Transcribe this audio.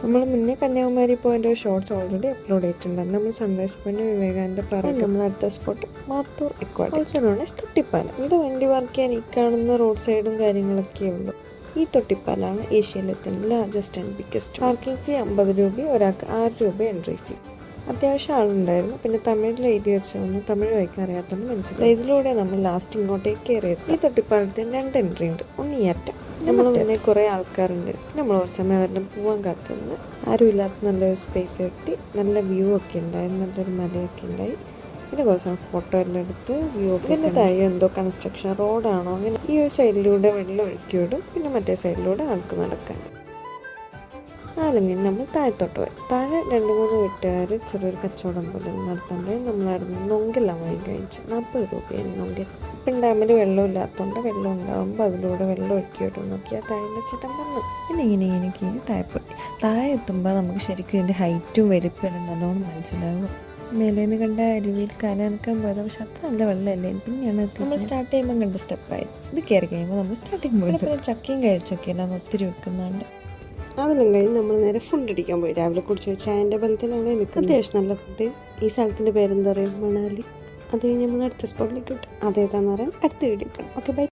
നമ്മൾ മുന്നേ Kanyakumari point shorts already upload ചെയ്തിട്ടുണ്ട്. നമ്മൾ സൺറൈസ് പോയിന്റ് വിവേകാനന്ദ പാർക്ക്, നമ്മൾ അടുത്ത സ്പോട്ട് മാത്തൂർ ഇക്വാഡോൾസോണാണ് തൊട്ടിപ്പാലം. ഇവിടെ വണ്ടി പാർക്ക് ചെയ്യാൻ ഈ കാണുന്ന റോഡ് സൈഡും കാര്യങ്ങളൊക്കെ ഉള്ളൂ. ഈ തൊട്ടിപ്പാലാണ് ഏഷ്യയിലെ തന്നെ ലാർജസ്റ്റ് ആൻഡ് ബിഗ്ഗസ്റ്റ്. പാർക്കിംഗ് ഫീ 50 രൂപ, ഒരാൾക്ക് 6 രൂപ എൻട്രി ഫീ. അത്യാവശ്യം ആളുണ്ടായിരുന്നു. പിന്നെ തമിഴിൽ എഴുതി വെച്ചതൊന്നും തമിഴ് വായിക്കാൻ അറിയാത്തതുകൊണ്ട് മനസ്സിലായി. ഇതിലൂടെ നമ്മൾ ലാസ്റ്റ് ഇങ്ങോട്ടേക്ക് കയറിയത്. ഈ തൊട്ടിപ്പാലത്തിന് 2 എൻട്രി ഉണ്ട്. ഒന്ന് ഈ അറ്റം, നമ്മൾ മുന്നേ കുറേ ആൾക്കാരുണ്ട്. നമ്മൾ കുറച്ച് സമയം അവരുടെ പോകാൻ കാത്തുനിന്ന് ആരും ഇല്ലാത്ത നല്ലൊരു സ്പേസ് കിട്ടി. നല്ല വ്യൂ ഒക്കെ ഉണ്ടായി, നല്ലൊരു മലയൊക്കെ ഉണ്ടായി. പിന്നെ കുറച്ച് ഫോട്ടോ എല്ലാം എടുത്ത് വ്യൂ ഒക്കെ. ഇതിൻ്റെ താഴെ എന്തോ കൺസ്ട്രക്ഷൻ റോഡാണോ അങ്ങനെ. ഈ ഒരു സൈഡിലൂടെ വെള്ളം ഒഴുക്കി വിടും, പിന്നെ മറ്റേ സൈഡിലൂടെ ആൾക്ക് നടക്കാൻ. അല്ലെങ്കിൽ നമ്മൾ താഴത്തോട്ട് പോയി. താഴെ 2-3 വീട്ടുകാർ ചെറിയൊരു കച്ചവടം പോലെ നടത്തുന്നുണ്ടായി. നമ്മളവിടുന്ന് നൊങ്കെല്ലാം വാങ്ങി കഴിച്ചു. 40 രൂപയാണ് നൊങ്കൽ. ഇപ്പം ഡാമിൽ വെള്ളം ഇല്ലാത്തതുകൊണ്ട് വെള്ളം ഉണ്ടാകുമ്പോൾ അതിലൂടെ വെള്ളം ഒഴുക്കി വിടും നോക്കിയാൽ താഴെ ചേട്ടൻ പറഞ്ഞു. പിന്നെ ഇങ്ങനെ താഴെപ്പോയി. താഴെ എത്തുമ്പോൾ നമുക്ക് ശരിക്കും ഇതിൻ്റെ ഹൈറ്റും വലിപ്പം നല്ലോണം മനസ്സിലാവും. മേലേന്ന് കണ്ട അരുവിയിൽ കാലനക്കാൻ പോയത്, പക്ഷെ അത്ര നല്ല വെള്ളമല്ലേ. പിന്നെയാണ് നമ്മൾ സ്റ്റാർട്ട് ചെയ്യുമ്പോൾ കണ്ട സ്റ്റെപ്പായത്. ഇത് കയറി കഴിയുമ്പോൾ നമ്മൾ സ്റ്റാർട്ടിങ് പോയിട്ട് പിന്നെ ചക്കയും കഴിച്ചൊക്കെ എല്ലാം ഒത്തിരി വെക്കുന്നുണ്ട്. അതെല്ലാം കഴിഞ്ഞ് നമ്മൾ നേരെ ഫുഡ് അടിക്കാൻ പോയി. രാവിലെ കുടിച്ച് വെച്ചാൽ അതിൻ്റെ ബലത്തിലാണ് നിൽക്കുന്നത്. അത്യാവശ്യം നല്ല ഫുഡ്. ഈ സ്ഥലത്തിൻ്റെ പേരെന്താ പറയുക, മണാലി. അത് കഴിഞ്ഞ് നമ്മൾ അടുത്ത സ്പോട്ടിലേക്ക് വിട്ടു. അതേതാണെന്ന് പറയാൻ അടുത്ത വീഡിയോ കാണാം. Okay, by.